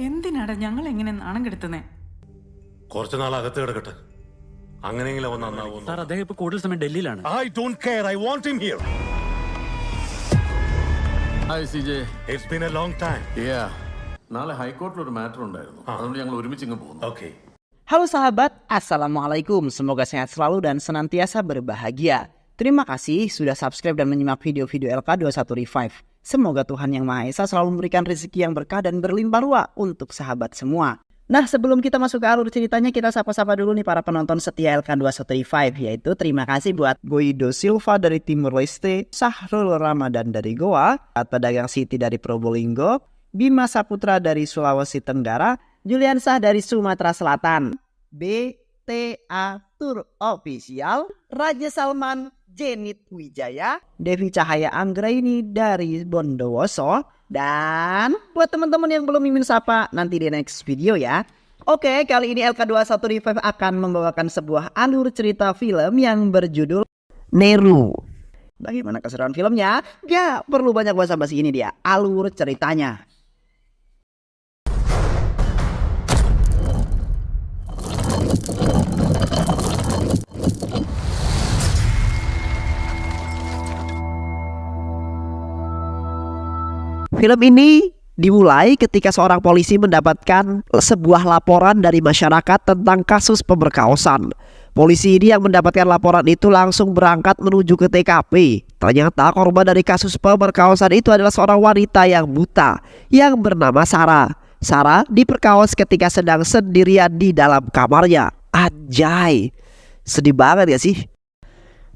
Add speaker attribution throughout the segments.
Speaker 1: എന്തിനാടാ ഞങ്ങൾ എങ്ങനെ നാണം കെടുത്തുന്നേ?
Speaker 2: കുറച്ചു നാൾ അകത്ത് കിടക്കട്ടെ, അങ്ങനെയെങ്കിലും അവൻ നന്നാവും.
Speaker 3: സാർ, അദ്ദേഹം ഇപ്പൊ കൂടുതൽ സമയം ഡൽഹിയിലാണ്.
Speaker 2: I don't care. I want him here.
Speaker 4: Hi CJ.
Speaker 2: It's been a long time.
Speaker 4: Yeah. നാളെ ഹൈക്കോർട്ടിൽ ഒരു മാറ്റർ ഉണ്ടായിരുന്നു, അതുകൊണ്ട് ഞങ്ങൾ ഒരുമിച്ച് ഇങ്ങ് പോകുന്നു.
Speaker 2: Okay.
Speaker 5: Halo sahabat, Assalamualaikum. Semoga sehat selalu dan senantiasa berbahagia. Terima kasih sudah subscribe dan menyimak video-video LK21 Revive. Semoga Tuhan Yang Maha Esa selalu memberikan rezeki yang berkah dan berlimpah ruah untuk sahabat semua. Nah, sebelum kita masuk ke alur ceritanya, kita sapa-sapa dulu nih para penonton setia LK21 Revive, yaitu terima kasih buat Guido Silva dari Timur Leste, Sahrul Ramadan dari Goa, Pedagang Siti dari Probolinggo, Bima Saputra dari Sulawesi Tenggara, Julian Sah dari Sumatera Selatan, BTA Tour Official, Raja Salman, Jenit Wijaya, Devi Cahaya Anggraini dari Bondowoso, dan buat teman-teman yang belum mimin sapa, nanti di next video ya. Oke, kali ini LK21 Revive akan membawakan sebuah alur cerita film yang berjudul Neru. Bagaimana keseruan filmnya? Gak perlu banyak basa-basi, ini dia alur ceritanya. Film ini dimulai ketika seorang polisi mendapatkan sebuah laporan dari masyarakat tentang kasus pemerkosaan. Polisi ini yang mendapatkan laporan itu langsung berangkat menuju ke TKP. Ternyata korban dari kasus pemerkosaan itu adalah seorang wanita yang buta yang bernama Sarah. Sarah diperkaos ketika sedang sendirian di dalam kamarnya. Anjay, sedih banget ya sih.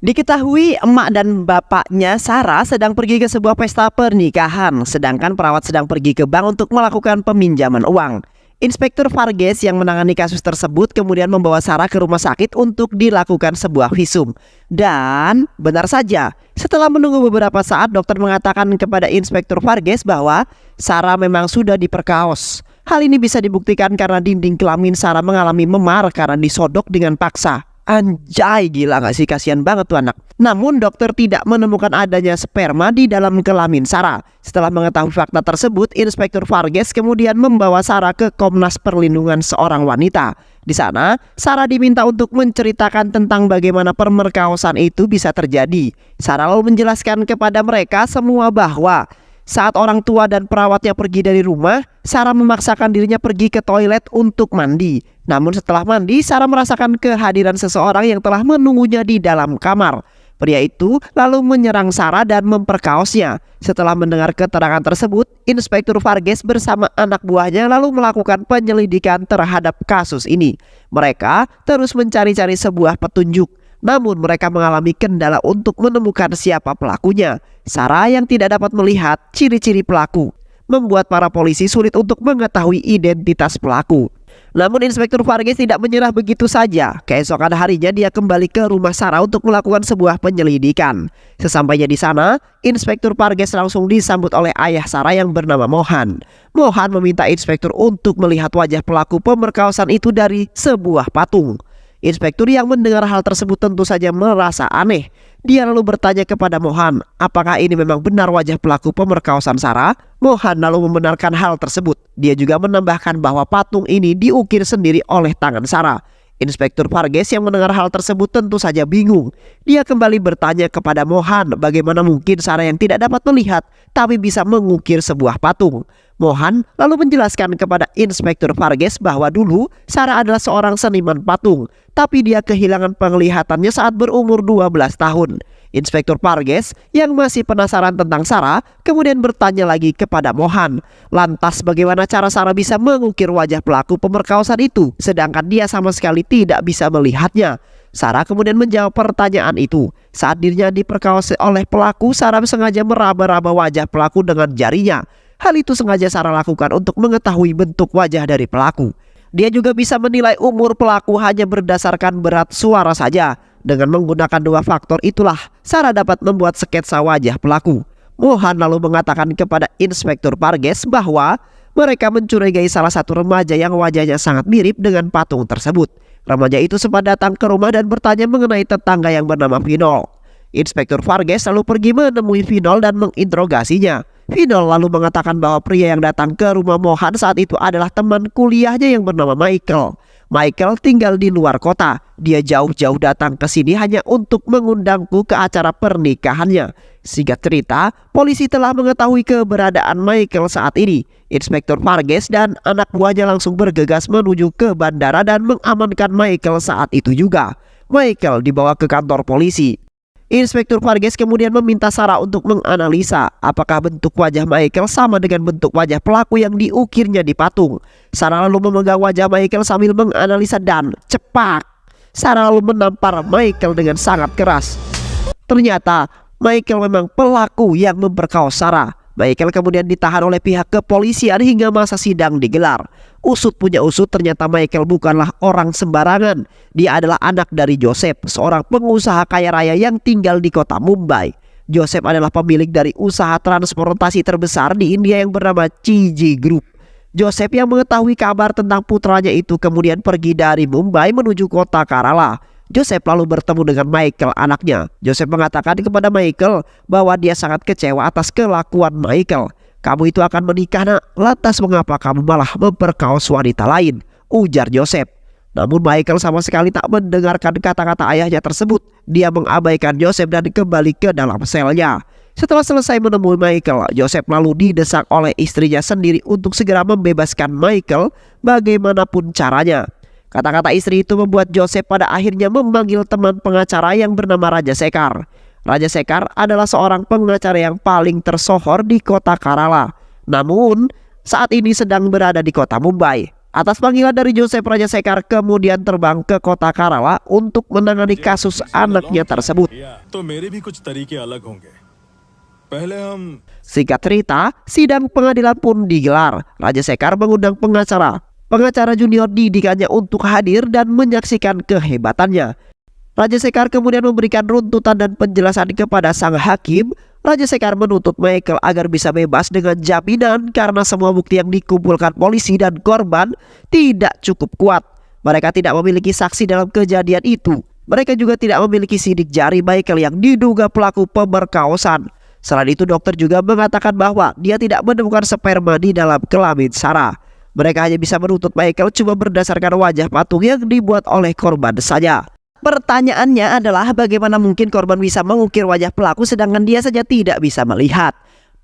Speaker 5: Diketahui emak dan bapaknya Sarah sedang pergi ke sebuah pesta pernikahan, sedangkan perawat sedang pergi ke bank untuk melakukan peminjaman uang. Inspektur Vargas yang menangani kasus tersebut kemudian membawa Sarah ke rumah sakit untuk dilakukan sebuah visum. Dan benar saja, setelah menunggu beberapa saat, dokter mengatakan kepada Inspektur Vargas bahwa Sarah memang sudah diperkaos. Hal ini bisa dibuktikan karena dinding kelamin Sarah mengalami memar karena disodok dengan paksa. Anjay, gila gak sih, kasihan banget tuh anak. Namun dokter tidak menemukan adanya sperma di dalam kelamin Sarah. Setelah mengetahui fakta tersebut, Inspektur Vargas kemudian membawa Sarah ke Komnas Perlindungan Seorang Wanita. Di sana, Sarah diminta untuk menceritakan tentang bagaimana pemerkosaan itu bisa terjadi. Sarah lalu menjelaskan kepada mereka semua bahwa saat orang tua dan perawatnya pergi dari rumah, Sarah memaksakan dirinya pergi ke toilet untuk mandi. Namun setelah mandi, Sarah merasakan kehadiran seseorang yang telah menunggunya di dalam kamar. Pria itu lalu menyerang Sarah dan memperkaosnya. Setelah mendengar keterangan tersebut, Inspektur Vargas bersama anak buahnya lalu melakukan penyelidikan terhadap kasus ini. Mereka terus mencari-cari sebuah petunjuk. Namun mereka mengalami kendala untuk menemukan siapa pelakunya. Sarah yang tidak dapat melihat ciri-ciri pelaku membuat para polisi sulit untuk mengetahui identitas pelaku. Namun Inspektur Vargas tidak menyerah begitu saja. Keesokan harinya dia kembali ke rumah Sarah untuk melakukan sebuah penyelidikan. Sesampainya di sana, Inspektur Vargas langsung disambut oleh ayah Sarah yang bernama Mohan. Mohan meminta Inspektur untuk melihat wajah pelaku pemerkosaan itu dari sebuah patung. Inspektur yang mendengar hal tersebut tentu saja merasa aneh. Dia lalu bertanya kepada Mohan, apakah ini memang benar wajah pelaku pemerkosaan Sarah? Mohan lalu membenarkan hal tersebut. Dia juga menambahkan bahwa patung ini diukir sendiri oleh tangan Sarah. Inspektur Vargas yang mendengar hal tersebut tentu saja bingung. Dia kembali bertanya kepada Mohan bagaimana mungkin Sarah yang tidak dapat melihat tapi bisa mengukir sebuah patung. Mohan lalu menjelaskan kepada Inspektur Vargas bahwa dulu Sarah adalah seorang seniman patung, tapi dia kehilangan penglihatannya saat berumur 12 tahun. Inspektur Vargas yang masih penasaran tentang Sarah kemudian bertanya lagi kepada Mohan, lantas bagaimana cara Sarah bisa mengukir wajah pelaku pemerkosaan itu sedangkan dia sama sekali tidak bisa melihatnya. Sarah kemudian menjawab pertanyaan itu. Saat dirinya diperkosa oleh pelaku, Sarah sengaja meraba-raba wajah pelaku dengan jarinya. Hal itu sengaja Sarah lakukan untuk mengetahui bentuk wajah dari pelaku. Dia juga bisa menilai umur pelaku hanya berdasarkan berat suara saja. Dengan menggunakan dua faktor itulah Sarah dapat membuat sketsa wajah pelaku. Mohan lalu mengatakan kepada Inspektur Vargas bahwa mereka mencurigai salah satu remaja yang wajahnya sangat mirip dengan patung tersebut. Remaja itu sempat datang ke rumah dan bertanya mengenai tetangga yang bernama Vinol. Inspektur Vargas lalu pergi menemui Vinol dan menginterogasinya. Vinol lalu mengatakan bahwa pria yang datang ke rumah Mohan saat itu adalah teman kuliahnya yang bernama Michael. Michael tinggal di luar kota. Dia jauh-jauh datang ke sini hanya untuk mengundangku ke acara pernikahannya. Singkat cerita, polisi telah mengetahui keberadaan Michael saat ini. Inspektur Vargas dan anak buahnya langsung bergegas menuju ke bandara dan mengamankan Michael saat itu juga. Michael dibawa ke kantor polisi. Inspektur Vargas kemudian meminta Sarah untuk menganalisa apakah bentuk wajah Michael sama dengan bentuk wajah pelaku yang diukirnya di patung. Sarah lalu memegang wajah Michael sambil menganalisa dan cepat Sarah lalu menampar Michael dengan sangat keras. Ternyata Michael memang pelaku yang memperkaos Sarah. Michael kemudian ditahan oleh pihak kepolisian hingga masa sidang digelar. Usut punya usut, ternyata Michael bukanlah orang sembarangan. Dia adalah anak dari Joseph, seorang pengusaha kaya raya yang tinggal di kota Mumbai. Joseph adalah pemilik dari usaha transportasi terbesar di India yang bernama CG Group. Joseph yang mengetahui kabar tentang putranya itu kemudian pergi dari Mumbai menuju kota Kerala. Joseph lalu bertemu dengan Michael, anaknya. Joseph mengatakan kepada Michael bahwa dia sangat kecewa atas kelakuan Michael. Kamu itu akan menikah, nak. Lantas mengapa kamu malah memperkaos wanita lain? Ujar Joseph. Namun Michael sama sekali tak mendengarkan kata-kata ayahnya tersebut. Dia mengabaikan Joseph dan kembali ke dalam selnya. Setelah selesai menemui Michael, Joseph lalu didesak oleh istrinya sendiri untuk segera membebaskan Michael bagaimanapun caranya. Kata-kata istri itu membuat Joseph pada akhirnya memanggil teman pengacara yang bernama Raja Sekar. Raja Sekar adalah seorang pengacara yang paling tersohor di kota Kerala. Namun saat ini sedang berada di kota Mumbai. Atas panggilan dari Joseph, Raja Sekar kemudian terbang ke kota Kerala untuk menangani kasus anaknya tersebut. Singkat cerita, sidang pengadilan pun digelar. Raja Sekar mengundang pengacara junior didikannya untuk hadir dan menyaksikan kehebatannya. Raja Sekar kemudian memberikan runtutan dan penjelasan kepada sang hakim. Raja Sekar menuntut Michael agar bisa bebas dengan jaminan karena semua bukti yang dikumpulkan polisi dan korban tidak cukup kuat. Mereka tidak memiliki saksi dalam kejadian itu. Mereka juga tidak memiliki sidik jari Michael yang diduga pelaku pemerkosaan. Selain itu, dokter juga mengatakan bahwa dia tidak menemukan sperma di dalam kelamin Sarah. Mereka hanya bisa menuntut Michael cuma berdasarkan wajah patung yang dibuat oleh korban saja. Pertanyaannya adalah bagaimana mungkin korban bisa mengukir wajah pelaku sedangkan dia saja tidak bisa melihat.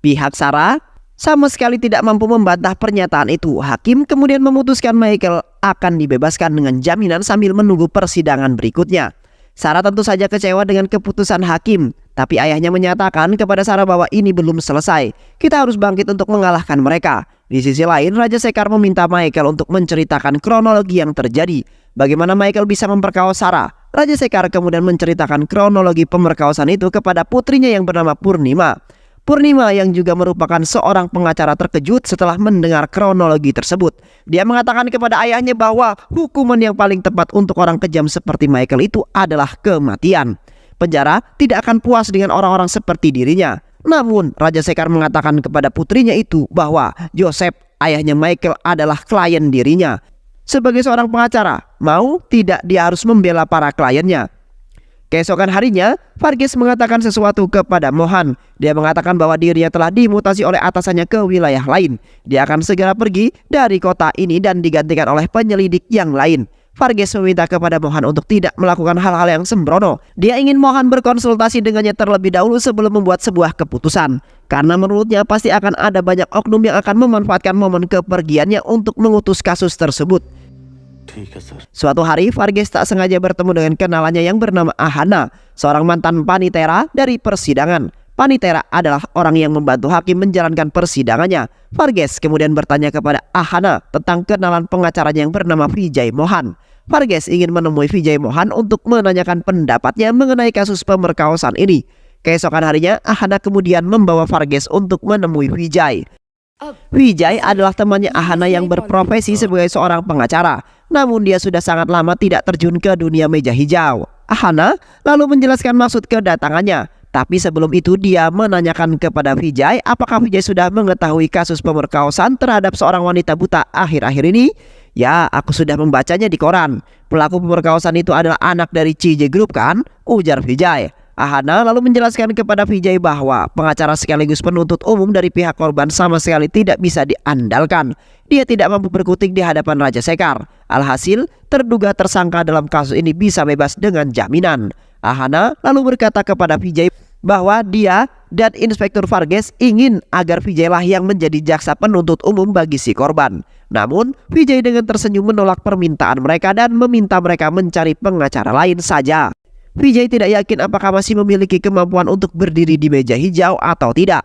Speaker 5: Pihak Sarah sama sekali tidak mampu membantah pernyataan itu. Hakim kemudian memutuskan Michael akan dibebaskan dengan jaminan sambil menunggu persidangan berikutnya. Sarah tentu saja kecewa dengan keputusan hakim, tapi ayahnya menyatakan kepada Sarah bahwa ini belum selesai. Kita harus bangkit untuk mengalahkan mereka. Di sisi lain, Raja Sekar meminta Michael untuk menceritakan kronologi yang terjadi. Bagaimana Michael bisa memperkaos Sarah? Raja Sekar kemudian menceritakan kronologi pemerkosaan itu kepada putrinya yang bernama Purnima. Purnima yang juga merupakan seorang pengacara terkejut setelah mendengar kronologi tersebut. Dia mengatakan kepada ayahnya bahwa hukuman yang paling tepat untuk orang kejam seperti Michael itu adalah kematian. Penjara tidak akan puas dengan orang-orang seperti dirinya. Namun Raja Sekar mengatakan kepada putrinya itu bahwa Joseph, ayahnya Michael, adalah klien dirinya. Sebagai seorang pengacara, mau tidak dia harus membela para kliennya. Keesokan harinya, Vargas mengatakan sesuatu kepada Mohan. Dia mengatakan bahwa dirinya telah dimutasi oleh atasannya ke wilayah lain. Dia akan segera pergi dari kota ini dan digantikan oleh penyelidik yang lain. Vargas meminta kepada Mohan untuk tidak melakukan hal-hal yang sembrono. Dia ingin Mohan berkonsultasi dengannya terlebih dahulu sebelum membuat sebuah keputusan. Karena menurutnya pasti akan ada banyak oknum yang akan memanfaatkan momen kepergiannya untuk mengutus kasus tersebut. Suatu hari, Vargas tak sengaja bertemu dengan kenalannya yang bernama Ahana, seorang mantan panitera dari persidangan. Panitera adalah orang yang membantu hakim menjalankan persidangannya. Vargas kemudian bertanya kepada Ahana tentang kenalan pengacaranya yang bernama Vijay Mohan. Vargas ingin menemui Vijay Mohan untuk menanyakan pendapatnya mengenai kasus pemerkosaan ini. Keesokan harinya, Ahana kemudian membawa Vargas untuk menemui Vijay. Vijay adalah temannya Ahana yang berprofesi sebagai seorang pengacara. Namun dia sudah sangat lama tidak terjun ke dunia meja hijau. Ahana lalu menjelaskan maksud kedatangannya. Tapi sebelum itu dia menanyakan kepada Vijay apakah Vijay sudah mengetahui kasus pemerkosaan terhadap seorang wanita buta akhir-akhir ini. Ya, aku sudah membacanya di koran. Pelaku pemerkosaan itu adalah anak dari CJ Group kan? Ujar Vijay. Ahana lalu menjelaskan kepada Vijay bahwa pengacara sekaligus penuntut umum dari pihak korban sama sekali tidak bisa diandalkan. Dia tidak mampu berkutik di hadapan Raja Sekar. Alhasil, terduga tersangka dalam kasus ini bisa bebas dengan jaminan. Ahana lalu berkata kepada Vijay bahwa dia dan Inspektur Varghese ingin agar Vijay lah yang menjadi jaksa penuntut umum bagi si korban. Namun, Vijay dengan tersenyum menolak permintaan mereka dan meminta mereka mencari pengacara lain saja. Vijay tidak yakin apakah masih memiliki kemampuan untuk berdiri di meja hijau atau tidak.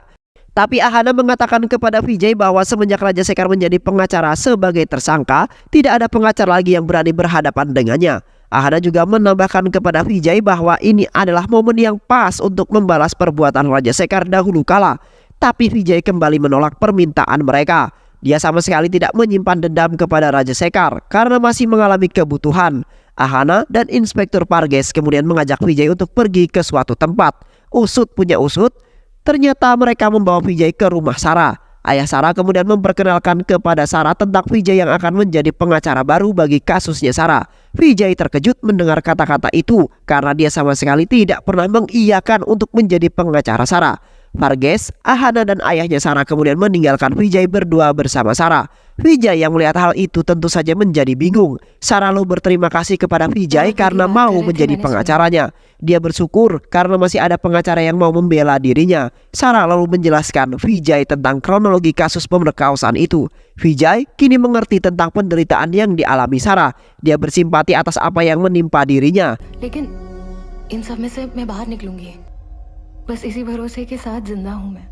Speaker 5: Tapi Ahana mengatakan kepada Vijay bahwa semenjak Raja Sekar menjadi pengacara sebagai tersangka, tidak ada pengacara lagi yang berani berhadapan dengannya. Ahana juga menambahkan kepada Vijay bahwa ini adalah momen yang pas untuk membalas perbuatan Raja Sekar dahulu kala. Tapi Vijay kembali menolak permintaan mereka. Dia sama sekali tidak menyimpan dendam kepada Raja Sekar karena masih mengalami kebutuhan. Ahana dan Inspektur Varghese kemudian mengajak Vijay untuk pergi ke suatu tempat. Usut punya usut, ternyata mereka membawa Vijay ke rumah Sarah. Ayah Sarah kemudian memperkenalkan kepada Sarah tentang Vijay yang akan menjadi pengacara baru bagi kasusnya Sarah. Vijay terkejut mendengar kata-kata itu karena dia sama sekali tidak pernah mengiyakan untuk menjadi pengacara Sarah. Varghese, Ahana dan ayahnya Sarah kemudian meninggalkan Vijay berdua bersama Sarah. Vijay yang melihat hal itu tentu saja menjadi bingung. Sarah lalu berterima kasih kepada Vijay karena mau menjadi pengacaranya. Dia bersyukur karena masih ada pengacara yang mau membela dirinya. Sarah lalu menjelaskan Vijay tentang kronologi kasus pemerkosaan itu. Vijay kini mengerti tentang penderitaan yang dialami Sarah. Dia bersimpati atas apa yang menimpa dirinya.
Speaker 3: लेकिन इन सब में से मैं बाहर निकलूंगी बस इसी भरोसे के साथ जिंदा हूं मैं.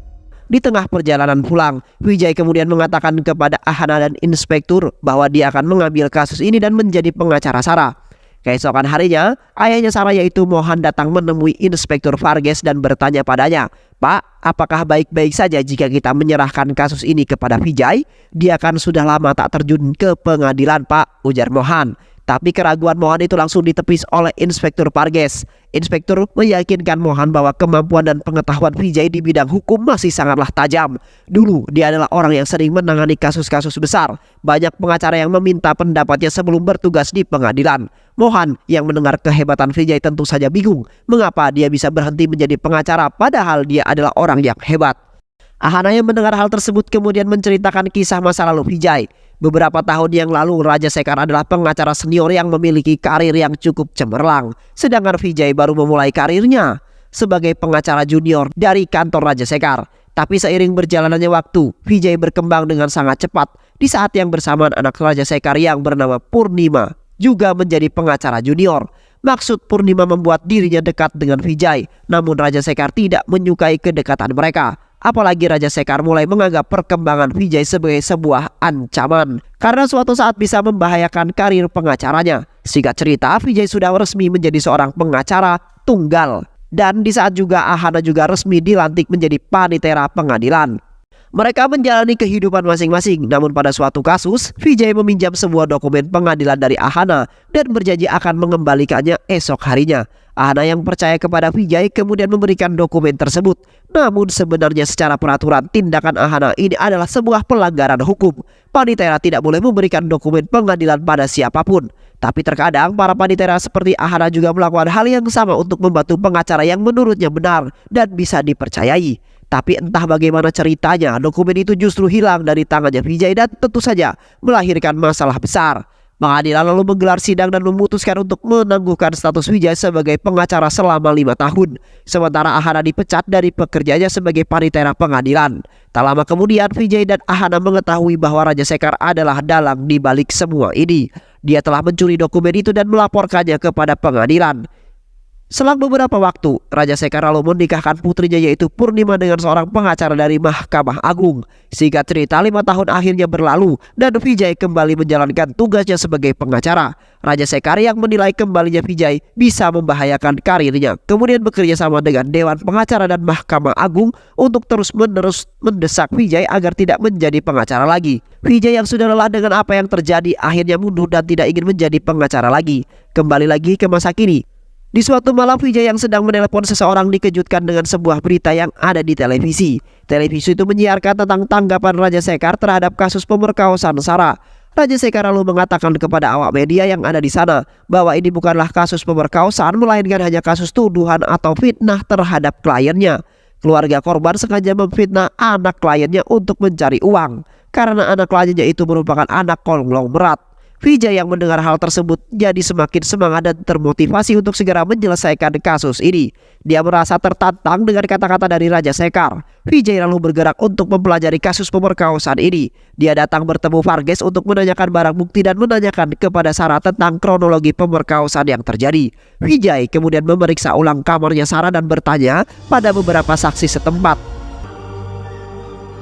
Speaker 5: Di tengah perjalanan pulang, Vijay kemudian mengatakan kepada Ahana dan Inspektur bahwa dia akan mengambil kasus ini dan menjadi pengacara Sarah. Keesokan harinya, ayahnya Sarah yaitu Mohan datang menemui Inspektur Varghese dan bertanya padanya, "Pak, apakah baik-baik saja jika kita menyerahkan kasus ini kepada Vijay? Dia kan sudah lama tak terjun ke pengadilan, Pak," ujar Mohan. Tapi keraguan Mohan itu langsung ditepis oleh Inspektur Varghese. Inspektur meyakinkan Mohan bahwa kemampuan dan pengetahuan Vijay di bidang hukum masih sangatlah tajam. Dulu dia adalah orang yang sering menangani kasus-kasus besar. Banyak pengacara yang meminta pendapatnya sebelum bertugas di pengadilan. Mohan yang mendengar kehebatan Vijay tentu saja bingung mengapa dia bisa berhenti menjadi pengacara padahal dia adalah orang yang hebat. Ahana yang mendengar hal tersebut kemudian menceritakan kisah masa lalu Vijay. Beberapa tahun yang lalu Raja Sekar adalah pengacara senior yang memiliki karir yang cukup cemerlang. Sedangkan Vijay baru memulai karirnya sebagai pengacara junior dari kantor Raja Sekar. Tapi seiring berjalannya waktu, Vijay berkembang dengan sangat cepat. Di saat yang bersamaan anak Raja Sekar yang bernama Purnima juga menjadi pengacara junior. Maksud Purnima membuat dirinya dekat dengan Vijay. Namun Raja Sekar tidak menyukai kedekatan mereka. Apalagi Raja Sekar mulai menganggap perkembangan Vijay sebagai sebuah ancaman karena suatu saat bisa membahayakan karir pengacaranya. Singkat cerita, Vijay sudah resmi menjadi seorang pengacara tunggal. Dan di saat juga Ahana juga resmi dilantik menjadi panitera pengadilan. Mereka menjalani kehidupan masing-masing. Namun pada suatu kasus, Vijay meminjam sebuah dokumen pengadilan dari Ahana dan berjanji akan mengembalikannya esok harinya. Ahana yang percaya kepada Vijay kemudian memberikan dokumen tersebut. Namun sebenarnya secara peraturan tindakan Ahana ini adalah sebuah pelanggaran hukum. Panitera tidak boleh memberikan dokumen pengadilan pada siapapun. Tapi terkadang para panitera seperti Ahana juga melakukan hal yang sama untuk membantu pengacara yang menurutnya benar dan bisa dipercayai. Tapi entah bagaimana ceritanya, dokumen itu justru hilang dari tangannya Vijay dan tentu saja melahirkan masalah besar. Pengadilan lalu menggelar sidang dan memutuskan untuk menangguhkan status Vijay sebagai pengacara selama 5 tahun. Sementara Ahana dipecat dari pekerjaannya sebagai panitera pengadilan. Tak lama kemudian Vijay dan Ahana mengetahui bahwa Raja Sekar adalah dalang di balik semua ini. Dia telah mencuri dokumen itu dan melaporkannya kepada pengadilan. Selang beberapa waktu, Raja Sekar lalu menikahkan putrinya yaitu Purnima dengan seorang pengacara dari Mahkamah Agung. Singkat cerita 5 tahun akhirnya berlalu dan Vijay kembali menjalankan tugasnya sebagai pengacara. Raja Sekar yang menilai kembalinya Vijay bisa membahayakan karirnya kemudian bekerja sama dengan Dewan Pengacara dan Mahkamah Agung untuk terus-menerus mendesak Vijay agar tidak menjadi pengacara lagi. Vijay yang sudah lelah dengan apa yang terjadi akhirnya mundur dan tidak ingin menjadi pengacara lagi. Kembali lagi ke masa kini. Di suatu malam Vijay yang sedang menelepon seseorang dikejutkan dengan sebuah berita yang ada di televisi. Televisi itu menyiarkan tentang tanggapan Raja Sekar terhadap kasus pemerkosaan Sarah. Raja Sekar lalu mengatakan kepada awak media yang ada di sana bahwa ini bukanlah kasus pemerkosaan, melainkan hanya kasus tuduhan atau fitnah terhadap kliennya. Keluarga korban sengaja memfitnah anak kliennya untuk mencari uang karena anak kliennya itu merupakan anak konglomerat. Vijay yang mendengar hal tersebut jadi semakin semangat dan termotivasi untuk segera menyelesaikan kasus ini. Dia merasa tertantang dengan kata-kata dari Raja Sekar. Vijay lalu bergerak untuk mempelajari kasus pemerkosaan ini. Dia datang bertemu Varghese untuk menanyakan barang bukti dan menanyakan kepada Sarah tentang kronologi pemerkosaan yang terjadi. Vijay kemudian memeriksa ulang kamarnya Sarah dan bertanya pada beberapa saksi setempat.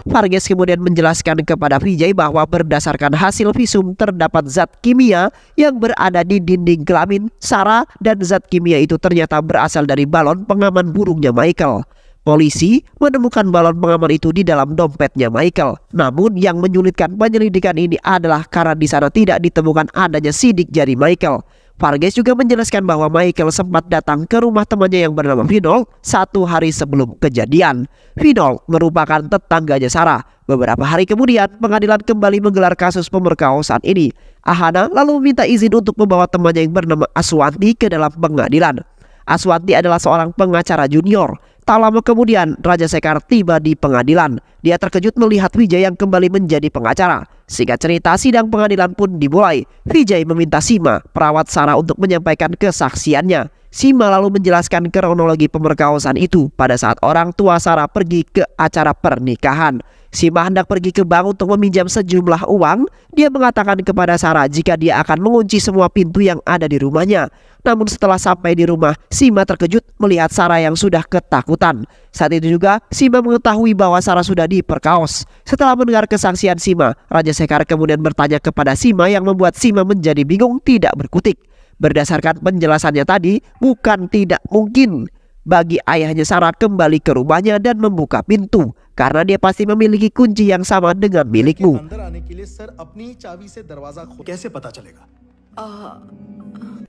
Speaker 5: Varghese kemudian menjelaskan kepada Vijay bahwa berdasarkan hasil visum terdapat zat kimia yang berada di dinding kelamin Sarah dan zat kimia itu ternyata berasal dari balon pengaman burungnya Michael. Polisi menemukan balon pengaman itu di dalam dompetnya Michael. Namun yang menyulitkan penyelidikan ini adalah karena di sana tidak ditemukan adanya sidik jari Michael. Varghese juga menjelaskan bahwa Michael sempat datang ke rumah temannya yang bernama Vinod 1 hari sebelum kejadian. Vinod merupakan tetangganya Sarah. Beberapa hari kemudian pengadilan kembali menggelar kasus pemerkosaan ini. Ahana lalu meminta izin untuk membawa temannya yang bernama Aswanti ke dalam pengadilan. Aswanti adalah seorang pengacara junior. Tak lama kemudian Raja Sekar tiba di pengadilan. Dia terkejut melihat Vijay yang kembali menjadi pengacara. Singkat cerita, sidang pengadilan pun dimulai. Vijay meminta Sima, perawat Sarah, untuk menyampaikan kesaksiannya. Sima lalu menjelaskan kronologi pemerkosaan itu pada saat orang tua Sarah pergi ke acara pernikahan. Sima hendak pergi ke bank untuk meminjam sejumlah uang. Dia mengatakan kepada Sarah jika dia akan mengunci semua pintu yang ada di rumahnya. Namun setelah sampai di rumah, Sima terkejut melihat Sarah yang sudah ketakutan. Saat itu juga Sima mengetahui bahwa Sarah sudah diperkaos. Setelah mendengar kesaksian Sima, Raja Sekar kemudian bertanya kepada Sima yang membuat Sima menjadi bingung tidak berkutik. Berdasarkan penjelasannya tadi, bukan tidak mungkin bagi ayahnya Sarah kembali ke rumahnya dan membuka pintu, karena dia pasti memiliki kunci yang sama dengan milikmu.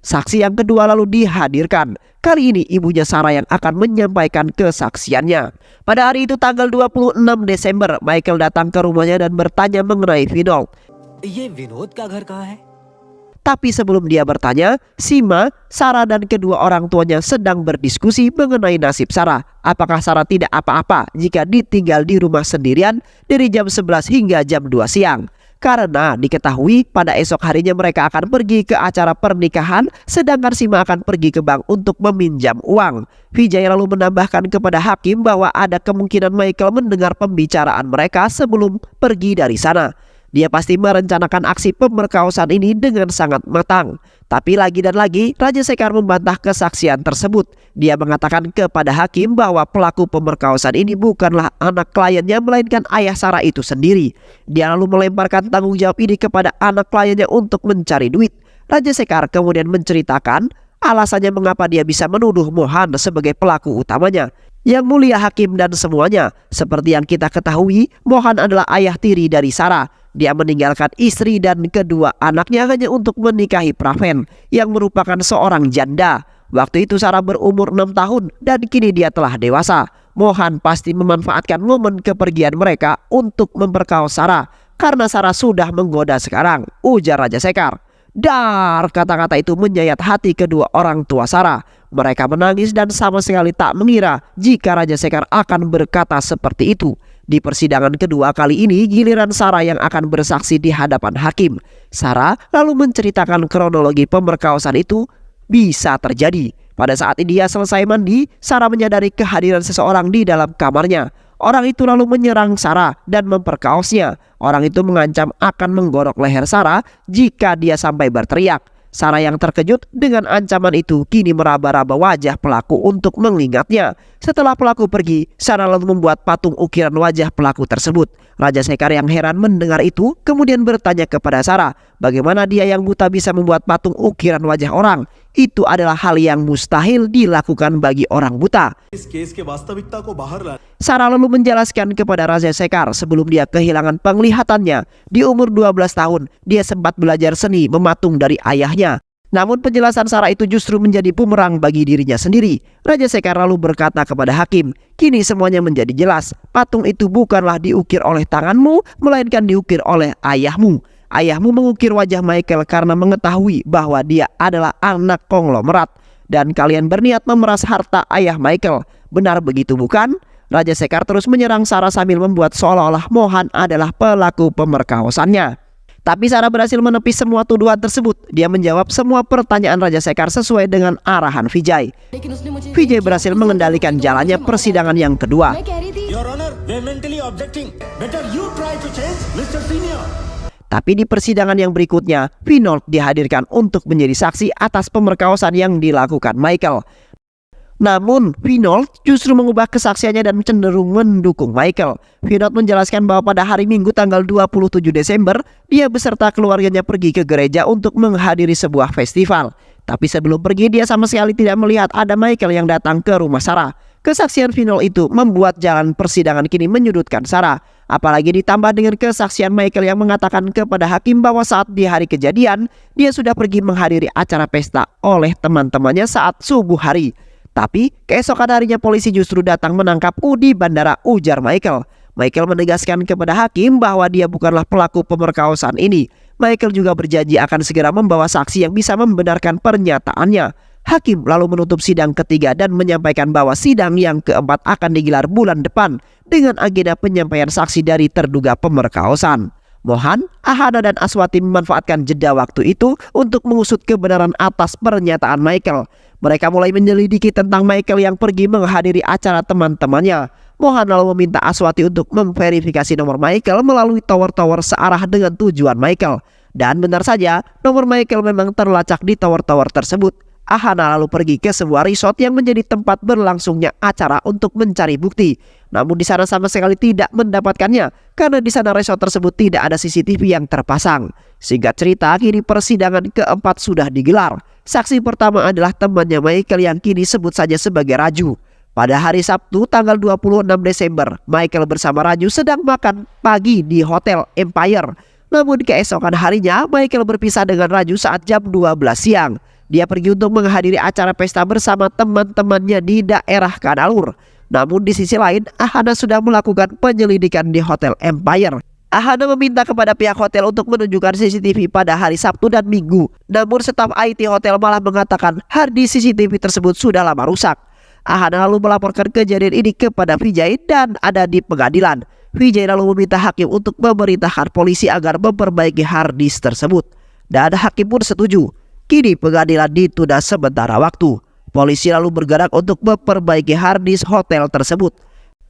Speaker 5: Saksi yang kedua lalu dihadirkan. Kali ini ibunya Sarah yang akan menyampaikan kesaksiannya. Pada hari itu tanggal 26 Desember, Michael datang ke rumahnya dan bertanya mengenai Vinod.
Speaker 6: ये विनोद का घर कहाँ है?
Speaker 5: Tapi sebelum dia bertanya, Sima, Sarah dan kedua orang tuanya sedang berdiskusi mengenai nasib Sarah. Apakah Sarah tidak apa-apa jika ditinggal di rumah sendirian dari jam 11 hingga jam 2 siang? Karena diketahui pada esok harinya mereka akan pergi ke acara pernikahan, sedangkan Sima akan pergi ke bank untuk meminjam uang. Vijay lalu menambahkan kepada hakim bahwa ada kemungkinan Michael mendengar pembicaraan mereka sebelum pergi dari sana. Dia pasti merencanakan aksi pemerkosaan ini dengan sangat matang. Tapi lagi dan lagi, Raja Sekar membantah kesaksian tersebut. Dia mengatakan kepada hakim bahwa pelaku pemerkosaan ini bukanlah anak kliennya, melainkan ayah Sarah itu sendiri. Dia lalu melemparkan tanggung jawab ini kepada anak kliennya untuk mencari duit. Raja Sekar kemudian menceritakan alasannya mengapa dia bisa menuduh Mohan sebagai pelaku utamanya. Yang mulia hakim dan semuanya, seperti yang kita ketahui, Mohan adalah ayah tiri dari Sarah. Dia meninggalkan istri dan kedua anaknya hanya untuk menikahi Praven yang merupakan seorang janda. Waktu itu Sarah berumur 6 tahun dan kini dia telah dewasa. Mohan pasti memanfaatkan momen kepergian mereka untuk memperkaos Sarah karena Sarah sudah menggoda sekarang, ujar Raja Sekar. Dar, kata-kata itu menyayat hati kedua orang tua Sarah. Mereka menangis dan sama sekali tak mengira jika Raja Sekar akan berkata seperti itu. Di persidangan kedua kali ini, giliran Sarah yang akan bersaksi di hadapan hakim. Sarah lalu menceritakan kronologi pemerkosaan itu bisa terjadi. Pada saat dia selesai mandi, Sarah menyadari kehadiran seseorang di dalam kamarnya. Orang itu lalu menyerang Sarah dan memperkaosnya. Orang itu mengancam akan menggorok leher Sarah jika dia sampai berteriak. Sarah yang terkejut dengan ancaman itu kini meraba-raba wajah pelaku untuk mengingatnya. Setelah pelaku pergi, Sarah lalu membuat patung ukiran wajah pelaku tersebut. Raja Sekar yang heran mendengar itu kemudian bertanya kepada Sarah, bagaimana dia yang buta bisa membuat patung ukiran wajah orang? Itu adalah hal yang mustahil dilakukan bagi orang buta. Sarah lalu menjelaskan kepada Raja Sekar sebelum dia kehilangan penglihatannya. Di umur 12 tahun, dia sempat belajar seni mematung dari ayahnya. Namun penjelasan Sarah itu justru menjadi bumerang bagi dirinya sendiri. Raja Sekar lalu berkata kepada hakim, kini semuanya menjadi jelas. Patung itu bukanlah diukir oleh tanganmu, melainkan diukir oleh ayahmu. Ayahmu mengukir wajah Michael karena mengetahui bahwa dia adalah anak konglomerat dan kalian berniat memeras harta ayah Michael. Benar begitu bukan? Raja Sekar terus menyerang Sarah sambil membuat seolah-olah Mohan adalah pelaku pemerkosaannya. Tapi Sarah berhasil menepis semua tuduhan tersebut. Dia menjawab semua pertanyaan Raja Sekar sesuai dengan arahan Vijay. Vijay berhasil mengendalikan jalannya persidangan yang kedua.
Speaker 3: मैं कह रही थी
Speaker 6: Your Honor, we are mentally objecting. Better you try to change, Mr. Senior.
Speaker 5: Tapi di persidangan yang berikutnya, Vinod dihadirkan untuk menjadi saksi atas pemerkosaan yang dilakukan Michael. Namun, Vinod justru mengubah kesaksiannya dan cenderung mendukung Michael. Vinod menjelaskan bahwa pada hari Minggu tanggal 27 Desember, dia beserta keluarganya pergi ke gereja untuk menghadiri sebuah festival. Tapi sebelum pergi, dia sama sekali tidak melihat ada Michael yang datang ke rumah Sarah. Kesaksian Vinod itu membuat jalan persidangan kini menyudutkan Sarah. Apalagi ditambah dengan kesaksian Michael yang mengatakan kepada hakim bahwa saat di hari kejadian, dia sudah pergi menghadiri acara pesta oleh teman-temannya saat subuh hari. Tapi keesokan harinya polisi justru datang menangkapku di bandara, ujar Michael. Michael menegaskan kepada hakim bahwa dia bukanlah pelaku pemerkosaan ini. Michael juga berjanji akan segera membawa saksi yang bisa membenarkan pernyataannya. Hakim lalu menutup sidang ketiga dan menyampaikan bahwa sidang yang keempat akan digelar bulan depan dengan agenda penyampaian saksi dari terduga pemerkosaan. Mohan, Ahana dan Aswati memanfaatkan jeda waktu itu untuk mengusut kebenaran atas pernyataan Michael. Mereka mulai menyelidiki tentang Michael yang pergi menghadiri acara teman-temannya. Mohan lalu meminta Aswati untuk memverifikasi nomor Michael melalui tower-tower searah dengan tujuan Michael. Dan benar saja, nomor Michael memang terlacak di tower-tower tersebut. Ahana lalu pergi ke sebuah resort yang menjadi tempat berlangsungnya acara untuk mencari bukti. Namun di sana sama sekali tidak mendapatkannya karena di sana resort tersebut tidak ada CCTV yang terpasang. Singkat cerita, kini persidangan keempat sudah digelar. Saksi pertama adalah temannya Michael yang kini sebut saja sebagai Raju. Pada hari Sabtu tanggal 26 Desember, Michael bersama Raju sedang makan pagi di Hotel Empire. Namun keesokan harinya, Michael berpisah dengan Raju saat jam 12 siang. Dia pergi untuk menghadiri acara pesta bersama teman-temannya di daerah Kanalur. Namun di sisi lain, Ahana sudah melakukan penyelidikan di Hotel Empire. Ahana meminta kepada pihak hotel untuk menunjukkan CCTV pada hari Sabtu dan Minggu. Namun staf IT hotel malah mengatakan harddisk CCTV tersebut sudah lama rusak. Ahana lalu melaporkan kejadian ini kepada Vijay dan ada di pengadilan. Vijay lalu meminta hakim untuk memerintahkan polisi agar memperbaiki harddisk tersebut. Dan hakim pun setuju. Kini pengadilan ditunda sementara waktu. Polisi lalu bergerak untuk memperbaiki harddisk hotel tersebut.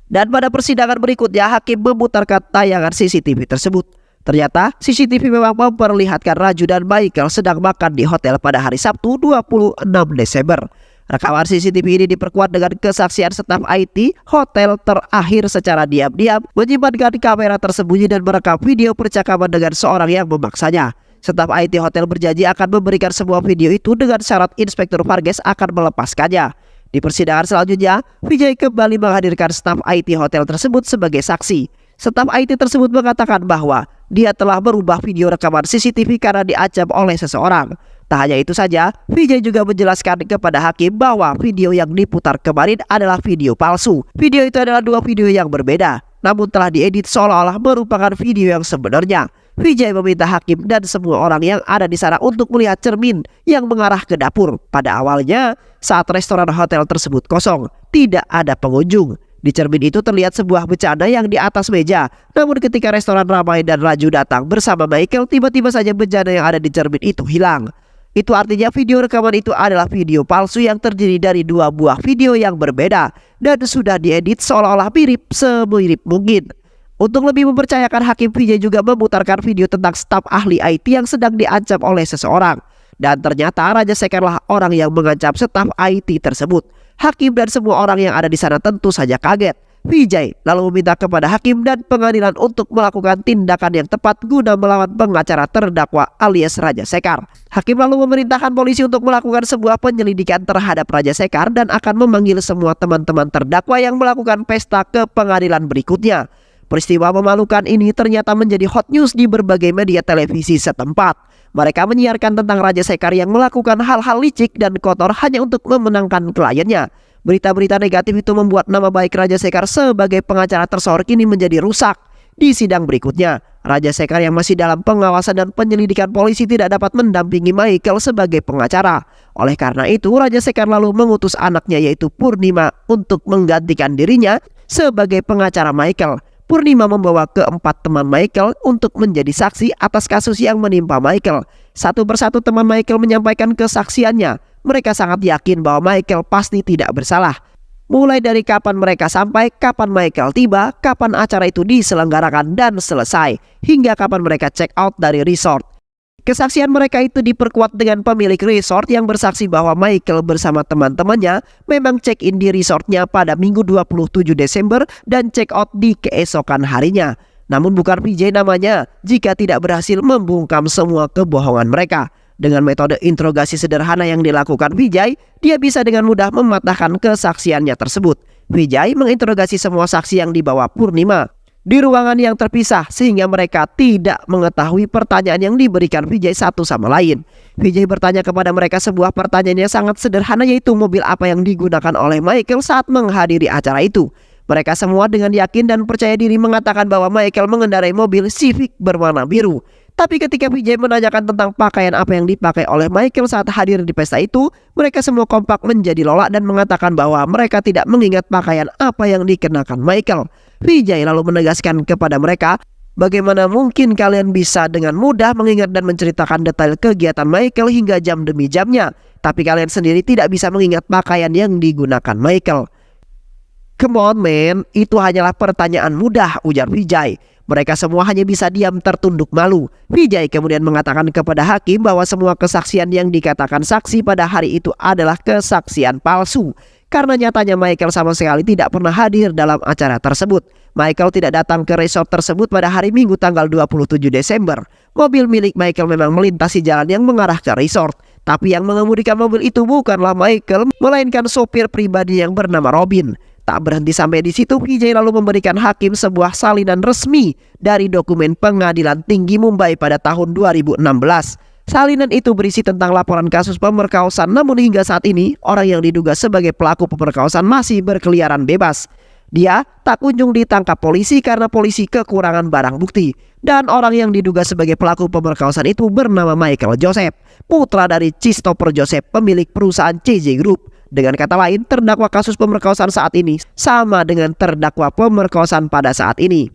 Speaker 5: Dan pada persidangan berikutnya, hakim memutarkan tayangan CCTV tersebut. Ternyata CCTV memang memperlihatkan Raju dan Michael sedang makan di hotel pada hari Sabtu 26 Desember. Rekaman CCTV ini diperkuat dengan kesaksian staf IT hotel terakhir secara diam-diam menyimpan kamera tersembunyi dan merekam video percakapan dengan seorang yang memaksanya. Staf IT hotel berjanji akan memberikan semua video itu dengan syarat Inspektur Varghese akan melepaskannya. Di persidangan selanjutnya, Vijay kembali menghadirkan staf IT hotel tersebut sebagai saksi. Staf IT tersebut mengatakan bahwa dia telah merubah video rekaman CCTV karena diancam oleh seseorang. Tak hanya itu saja, Vijay juga menjelaskan kepada hakim bahwa video yang diputar kemarin adalah video palsu. Video itu adalah dua video yang berbeda, namun telah diedit seolah-olah merupakan video yang sebenarnya. Vijay meminta hakim dan semua orang yang ada di sana untuk melihat cermin yang mengarah ke dapur. Pada awalnya, saat restoran hotel tersebut kosong, tidak ada pengunjung. Di cermin itu terlihat sebuah bencana yang di atas meja. Namun ketika restoran ramai dan Raju datang bersama Michael, tiba-tiba saja bencana yang ada di cermin itu hilang. Itu artinya video rekaman itu adalah video palsu yang terdiri dari dua buah video yang berbeda dan sudah diedit seolah-olah mirip semirip mungkin. Untuk lebih mempercayakan, hakim Vijay juga memutarkan video tentang staf ahli IT yang sedang diancam oleh seseorang. Dan ternyata Raja Sekar lah orang yang mengancam staf IT tersebut. Hakim dan semua orang yang ada di sana tentu saja kaget. Vijay lalu meminta kepada hakim dan pengadilan untuk melakukan tindakan yang tepat guna melawan pengacara terdakwa alias Raja Sekar. Hakim lalu memerintahkan polisi untuk melakukan sebuah penyelidikan terhadap Raja Sekar dan akan memanggil semua teman-teman terdakwa yang melakukan pesta ke pengadilan berikutnya. Peristiwa memalukan ini ternyata menjadi hot news di berbagai media televisi setempat. Mereka menyiarkan tentang Raja Sekar yang melakukan hal-hal licik dan kotor hanya untuk memenangkan kliennya. Berita-berita negatif itu membuat nama baik Raja Sekar sebagai pengacara tersohor kini menjadi rusak. Di sidang berikutnya, Raja Sekar yang masih dalam pengawasan dan penyelidikan polisi tidak dapat mendampingi Michael sebagai pengacara. Oleh karena itu, Raja Sekar lalu mengutus anaknya yaitu Purnima untuk menggantikan dirinya sebagai pengacara Michael. Purnima membawa keempat teman Michael untuk menjadi saksi atas kasus yang menimpa Michael. Satu persatu teman Michael menyampaikan kesaksiannya. Mereka sangat yakin bahwa Michael pasti tidak bersalah. Mulai dari kapan mereka sampai, kapan Michael tiba, kapan acara itu diselenggarakan dan selesai, hingga kapan mereka check out dari resort. Kesaksian mereka itu diperkuat dengan pemilik resort yang bersaksi bahwa Michael bersama teman-temannya memang check-in di resortnya pada Minggu 27 Desember dan check out di keesokan harinya. Namun bukan Vijay namanya jika tidak berhasil membungkam semua kebohongan mereka. Dengan metode interogasi sederhana yang dilakukan Vijay, dia bisa dengan mudah mematahkan kesaksiannya tersebut. Vijay menginterogasi semua saksi yang dibawa Purnima di ruangan yang terpisah sehingga mereka tidak mengetahui pertanyaan yang diberikan Vijay satu sama lain. Vijay bertanya kepada mereka sebuah pertanyaan yang sangat sederhana, yaitu mobil apa yang digunakan oleh Michael saat menghadiri acara itu. Mereka semua dengan yakin dan percaya diri mengatakan bahwa Michael mengendarai mobil Civic berwarna biru. Tapi ketika Vijay menanyakan tentang pakaian apa yang dipakai oleh Michael saat hadir di pesta itu, mereka semua kompak menjadi lolak dan mengatakan bahwa mereka tidak mengingat pakaian apa yang dikenakan Michael. Vijay lalu menegaskan kepada mereka, bagaimana mungkin kalian bisa dengan mudah mengingat dan menceritakan detail kegiatan Michael hingga jam demi jamnya, tapi kalian sendiri tidak bisa mengingat pakaian yang digunakan Michael. Come on man, itu hanyalah pertanyaan mudah, ujar Vijay. Mereka semua hanya bisa diam tertunduk malu. Vijay kemudian mengatakan kepada hakim bahwa semua kesaksian yang dikatakan saksi pada hari itu adalah kesaksian palsu. Karena nyatanya Michael sama sekali tidak pernah hadir dalam acara tersebut. Michael tidak datang ke resort tersebut pada hari Minggu tanggal 27 Desember. Mobil milik Michael memang melintasi jalan yang mengarah ke resort. Tapi yang mengemudikan mobil itu bukanlah Michael, melainkan sopir pribadi yang bernama Robin. Tak berhenti sampai di situ, Vijay lalu memberikan hakim sebuah salinan resmi dari dokumen Pengadilan Tinggi Mumbai pada tahun 2016. Salinan itu berisi tentang laporan kasus pemerkosaan, namun hingga saat ini orang yang diduga sebagai pelaku pemerkosaan masih berkeliaran bebas. Dia tak kunjung ditangkap polisi karena polisi kekurangan barang bukti. Dan orang yang diduga sebagai pelaku pemerkosaan itu bernama Michael Joseph, putra dari Christopher Joseph, pemilik perusahaan CJ Group. Dengan kata lain, terdakwa kasus pemerkosaan saat ini sama dengan terdakwa pemerkosaan pada saat ini.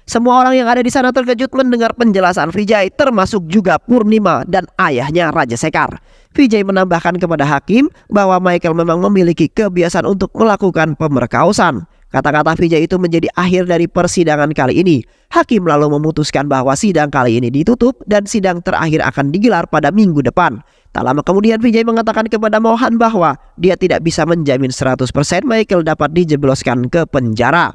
Speaker 5: Semua orang yang ada di sana terkejut mendengar penjelasan Vijay, termasuk juga Purnima dan ayahnya Raja Sekar. Vijay menambahkan kepada hakim bahwa Michael memang memiliki kebiasaan untuk melakukan pemerkosaan. Kata-kata Vijay itu menjadi akhir dari persidangan kali ini. Hakim lalu memutuskan bahwa sidang kali ini ditutup dan sidang terakhir akan digelar pada minggu depan. Tak lama kemudian Vijay mengatakan kepada Mohan bahwa dia tidak bisa menjamin 100% Michael dapat dijebloskan ke penjara.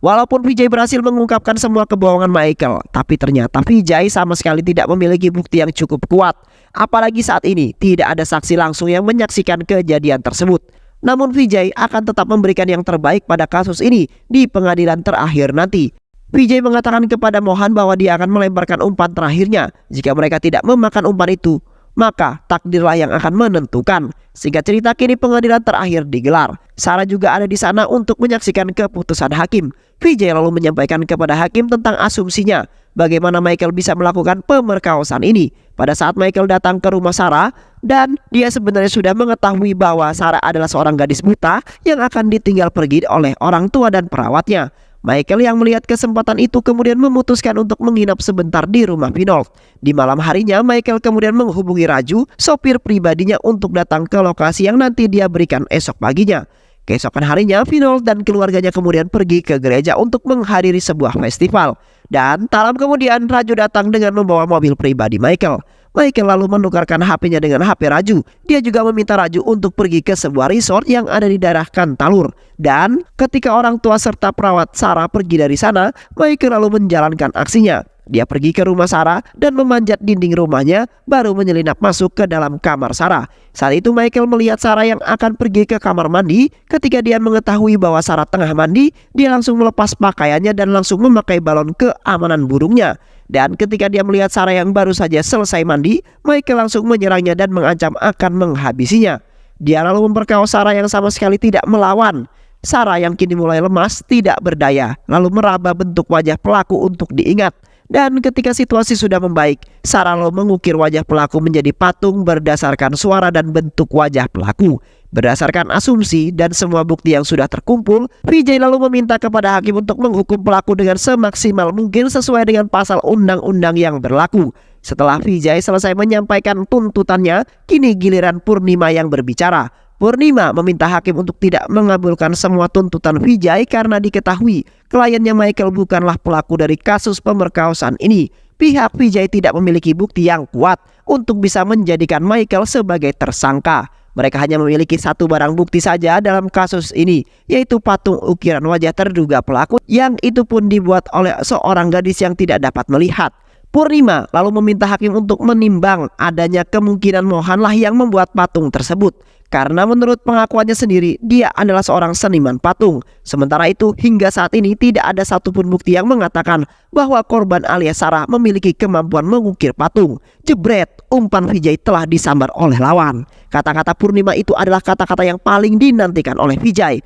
Speaker 5: Walaupun Vijay berhasil mengungkapkan semua kebohongan Michael, tapi ternyata Vijay sama sekali tidak memiliki bukti yang cukup kuat. Apalagi saat ini tidak ada saksi langsung yang menyaksikan kejadian tersebut. Namun Vijay akan tetap memberikan yang terbaik pada kasus ini di pengadilan terakhir nanti. Vijay mengatakan kepada Mohan bahwa dia akan melemparkan umpan terakhirnya. Jika mereka tidak memakan umpan itu, maka takdirlah yang akan menentukan. Singkat cerita, kini pengadilan terakhir digelar. Sarah juga ada di sana untuk menyaksikan keputusan hakim. Vijay lalu menyampaikan kepada hakim tentang asumsinya bagaimana Michael bisa melakukan pemerkosaan ini. Pada saat Michael datang ke rumah Sarah, dan dia sebenarnya sudah mengetahui bahwa Sarah adalah seorang gadis buta yang akan ditinggal pergi oleh orang tua dan perawatnya. Michael yang melihat kesempatan itu kemudian memutuskan untuk menginap sebentar di rumah Vinod. Di malam harinya, Michael kemudian menghubungi Raju, sopir pribadinya, untuk datang ke lokasi yang nanti dia berikan esok paginya. Keesokan harinya, Vinod dan keluarganya kemudian pergi ke gereja untuk menghadiri sebuah festival. Dan tak lama kemudian, Raju datang dengan membawa mobil pribadi Michael. Michael lalu menukarkan HP-nya dengan HP Raju. Dia juga meminta Raju untuk pergi ke sebuah resort yang ada di daerah Kantalur. Dan ketika orang tua serta perawat Sarah pergi dari sana, Michael lalu menjalankan aksinya. Dia pergi ke rumah Sarah dan memanjat dinding rumahnya, baru menyelinap masuk ke dalam kamar Sarah. Saat itu Michael melihat Sarah yang akan pergi ke kamar mandi. Ketika dia mengetahui bahwa Sarah tengah mandi, dia langsung melepas pakaiannya dan langsung memakai balon keamanan burungnya. Dan ketika dia melihat Sarah yang baru saja selesai mandi, Michael langsung menyerangnya dan mengancam akan menghabisinya. Dia lalu memperkosa Sarah yang sama sekali tidak melawan. Sarah yang kini mulai lemas, tidak berdaya, lalu meraba bentuk wajah pelaku untuk diingat. Dan ketika situasi sudah membaik, Sarah lalu mengukir wajah pelaku menjadi patung berdasarkan suara dan bentuk wajah pelaku. Berdasarkan asumsi dan semua bukti yang sudah terkumpul, Vijay lalu meminta kepada hakim untuk menghukum pelaku dengan semaksimal mungkin sesuai dengan pasal undang-undang yang berlaku. Setelah Vijay selesai menyampaikan tuntutannya, kini giliran Purnima yang berbicara. Purnima meminta hakim untuk tidak mengabulkan semua tuntutan Vijay karena diketahui kliennya Michael bukanlah pelaku dari kasus pemerkosaan ini. Pihak Vijay tidak memiliki bukti yang kuat untuk bisa menjadikan Michael sebagai tersangka. Mereka hanya memiliki satu barang bukti saja dalam kasus ini, yaitu patung ukiran wajah terduga pelaku yang itu pun dibuat oleh seorang gadis yang tidak dapat melihat. Purnima lalu meminta hakim untuk menimbang adanya kemungkinan Mohanlah yang membuat patung tersebut. Karena menurut pengakuannya sendiri, dia adalah seorang seniman patung. Sementara itu, hingga saat ini tidak ada satupun bukti yang mengatakan bahwa korban alias Sarah memiliki kemampuan mengukir patung. Jebret, umpan Vijay telah disambar oleh lawan. Kata-kata Purnima itu adalah kata-kata yang paling dinantikan oleh Vijay.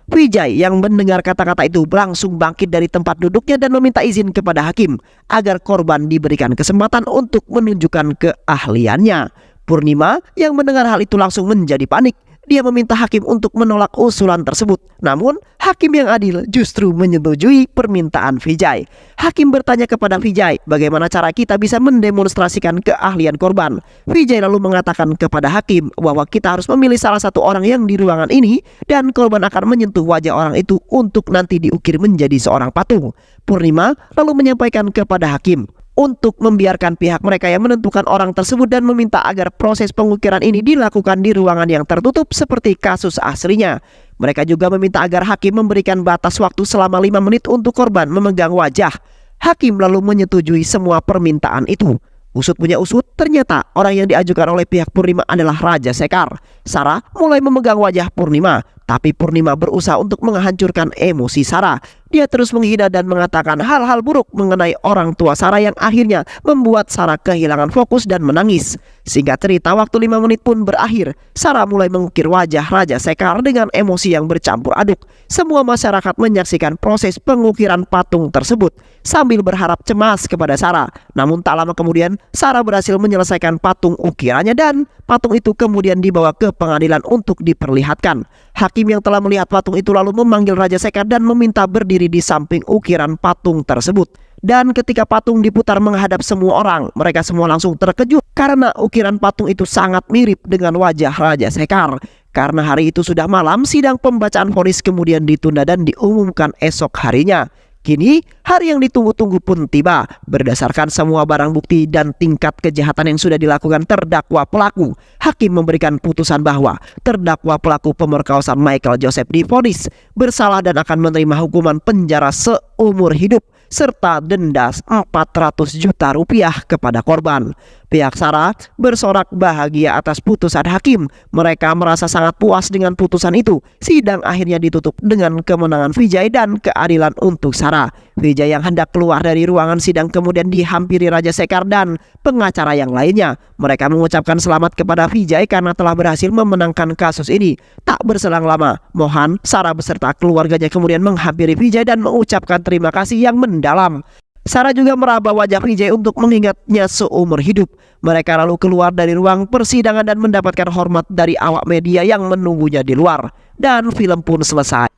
Speaker 5: Vijay yang mendengar kata-kata itu langsung bangkit dari tempat duduknya dan meminta izin kepada hakim agar korban diberikan kesempatan untuk menunjukkan keahliannya. Purnima yang mendengar hal itu langsung menjadi panik. Dia meminta hakim untuk menolak usulan tersebut. Namun, hakim yang adil justru menyetujui permintaan Vijay. Hakim bertanya kepada Vijay, bagaimana cara kita bisa mendemonstrasikan keahlian korban. Vijay lalu mengatakan kepada hakim bahwa kita harus memilih salah satu orang yang di ruangan ini dan korban akan menyentuh wajah orang itu untuk nanti diukir menjadi seorang patung. Purnima lalu menyampaikan kepada hakim untuk membiarkan pihak mereka yang menentukan orang tersebut dan meminta agar proses pengukiran ini dilakukan di ruangan yang tertutup seperti kasus aslinya. Mereka juga meminta agar hakim memberikan batas waktu selama 5 menit untuk korban memegang wajah. Hakim lalu menyetujui semua permintaan itu. Usut punya usut, ternyata orang yang diajukan oleh pihak Purnima adalah Raja Sekar. Sarah mulai memegang wajah Purnima, tapi Purnima berusaha untuk menghancurkan emosi Sarah. Dia terus menghina dan mengatakan hal-hal buruk mengenai orang tua Sarah yang akhirnya membuat Sarah kehilangan fokus dan menangis. Singkat cerita, waktu 5 menit pun berakhir. Sarah mulai mengukir wajah Raja Sekar dengan emosi yang bercampur aduk. Semua masyarakat menyaksikan proses pengukiran patung tersebut sambil berharap cemas kepada Sarah. Namun tak lama kemudian, Sarah berhasil menyelesaikan patung ukirannya dan patung itu kemudian dibawa ke pengadilan untuk diperlihatkan. Hakim yang telah melihat patung itu lalu memanggil Raja Sekar dan meminta berdiri di samping ukiran patung tersebut. Dan ketika patung diputar menghadap semua orang, mereka semua langsung terkejut karena ukiran patung itu sangat mirip dengan wajah Raja Sekar. Karena hari itu sudah malam, sidang pembacaan vonis kemudian ditunda dan diumumkan esok harinya. Kini, hari yang ditunggu-tunggu pun tiba. Berdasarkan semua barang bukti dan tingkat kejahatan yang sudah dilakukan terdakwa pelaku, hakim memberikan putusan bahwa terdakwa pelaku pemerkosaan Michael Joseph divonis bersalah dan akan menerima hukuman penjara seumur hidup serta denda 400 juta rupiah kepada korban. Pihak Sarah bersorak bahagia atas putusan hakim. Mereka merasa sangat puas dengan putusan itu. Sidang akhirnya ditutup dengan kemenangan Vijay dan keadilan untuk Sarah. Vijay yang hendak keluar dari ruangan sidang kemudian dihampiri Raja Sekar dan pengacara yang lainnya. Mereka mengucapkan selamat kepada Vijay karena telah berhasil memenangkan kasus ini. Tak berselang lama, Mohan, Sarah beserta keluarganya kemudian menghampiri Vijay dan mengucapkan terima kasih yang mendalam. Sarah juga meraba wajah Vijay untuk mengingatnya seumur hidup. Mereka lalu keluar dari ruang persidangan dan mendapatkan hormat dari awak media yang menunggunya di luar. Dan film pun selesai.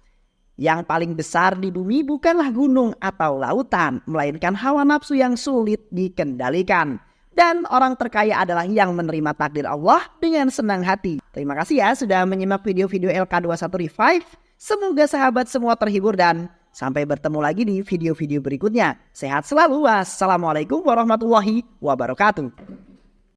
Speaker 7: Yang paling besar di bumi bukanlah gunung atau lautan, melainkan hawa nafsu yang sulit dikendalikan. Dan orang terkaya adalah yang menerima takdir Allah dengan senang hati. Terima kasih ya sudah menyimak video-video LK21 Revive. Semoga sahabat semua terhibur dan sampai bertemu lagi di video-video berikutnya. Sehat selalu. Wassalamualaikum warahmatullahi wabarakatuh.